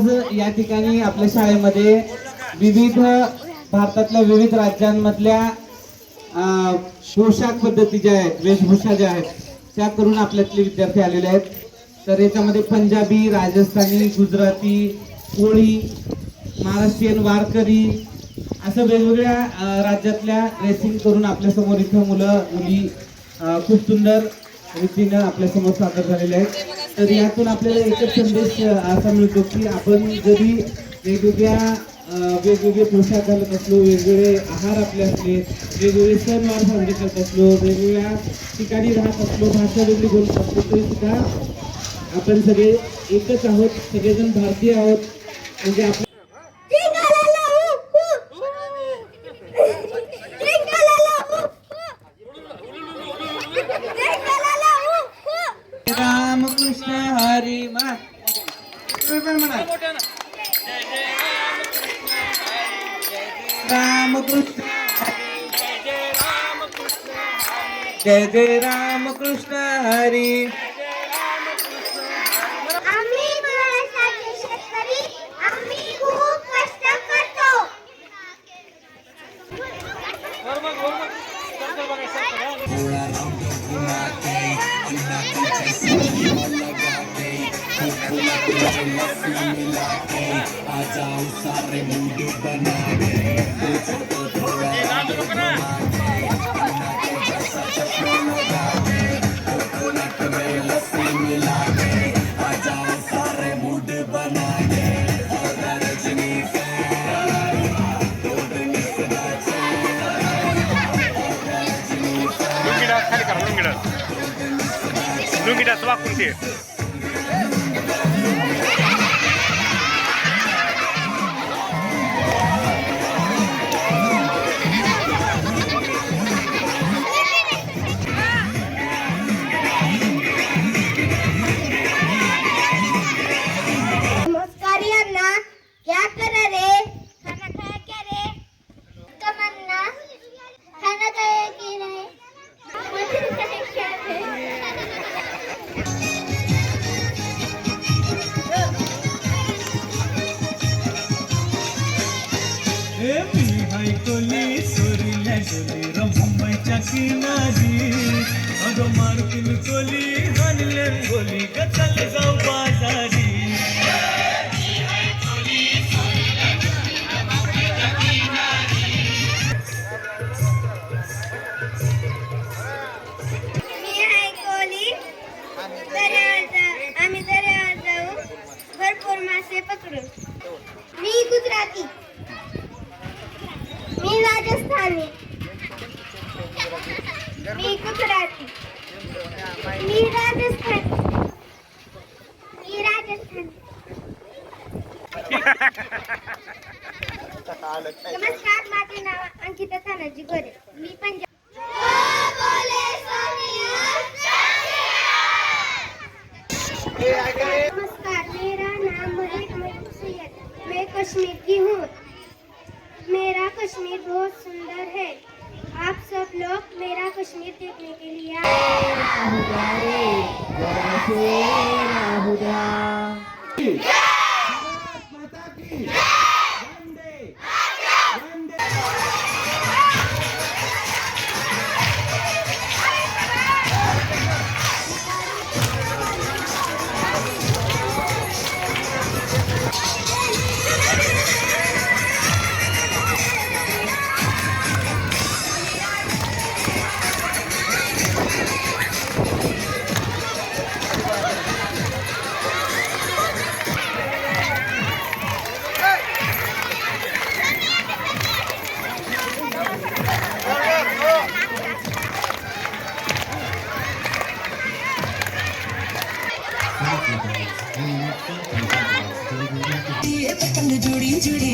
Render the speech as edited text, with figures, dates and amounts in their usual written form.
आज या ठिकाणी आपल्या शाळेमध्ये विविध भारतातल्या विविध राज्यांमधल्या पोशाख पद्धती ज्या आहेत, वेशभूषा ज्या आहेत त्या करून आपल्यातले विद्यार्थी आलेले आहेत. तर याच्यामध्ये पंजाबी, राजस्थानी, गुजराती, कोळी, महाराष्ट्रीयन, वारकरी असं वेगवेगळ्या राज्यातल्या ड्रेसिंग करून आपल्या समोर इथं मुलं मुली खूप सुंदर रीतीनं आपल्या समोर सादर झालेले आहेत. तर यातून आपल्याला एकच संदेश असा मिळतो की आपण जरी वेगवेगळे पोशाख घालत असलो, वेगवेगळे आहार आपले असले, वेगवेगळे सणवार साजरे करत असलो, वेगवेगळ्या ठिकाणी राहत असलो, भाषा वेगळी बोलत असलो तरी सुद्धा आपण सगळे एकच आहोत, सगळेजण भारतीय आहोत. म्हणजे आपण रामकृष्ण हरी म्हणा. रामकृष्ण जय जय रामकृष्ण हरी. आम्ही महाराष्ट्राचे शेतकरी, आम्ही खूप कष्ट करतो. लुंगीडा वाकून ते नमस्कार यांना. क्या कर रे? खाना खाया क्या रे? तमन्ना खाना खाया की नाही? क्या रे? मी हाय कोली सोरीला डोली मुंबईच्या किनारी. अगं मारतील कोली हानले गोली गचल जाऊ बाजारी. आम्ही दर्यावर जाऊ भरपूर मासे पकडू. मी गुजराती, मी राजस्थानी, मी गुजराती, मी राजस्थानी, मी राजस्थानी. नमस्कार, माझे नाव अंकिता तानाजी गोरे, मी पंजाब. नमस्कार, मेरा नाम महमूद सैयद, मैं कश्मीर की हूँ. मेरा कश्मीर बहुत सुंदर है. आप सब लोग मेरा कश्मीर देखने के लिए पतंग जुड़ी जुड़ी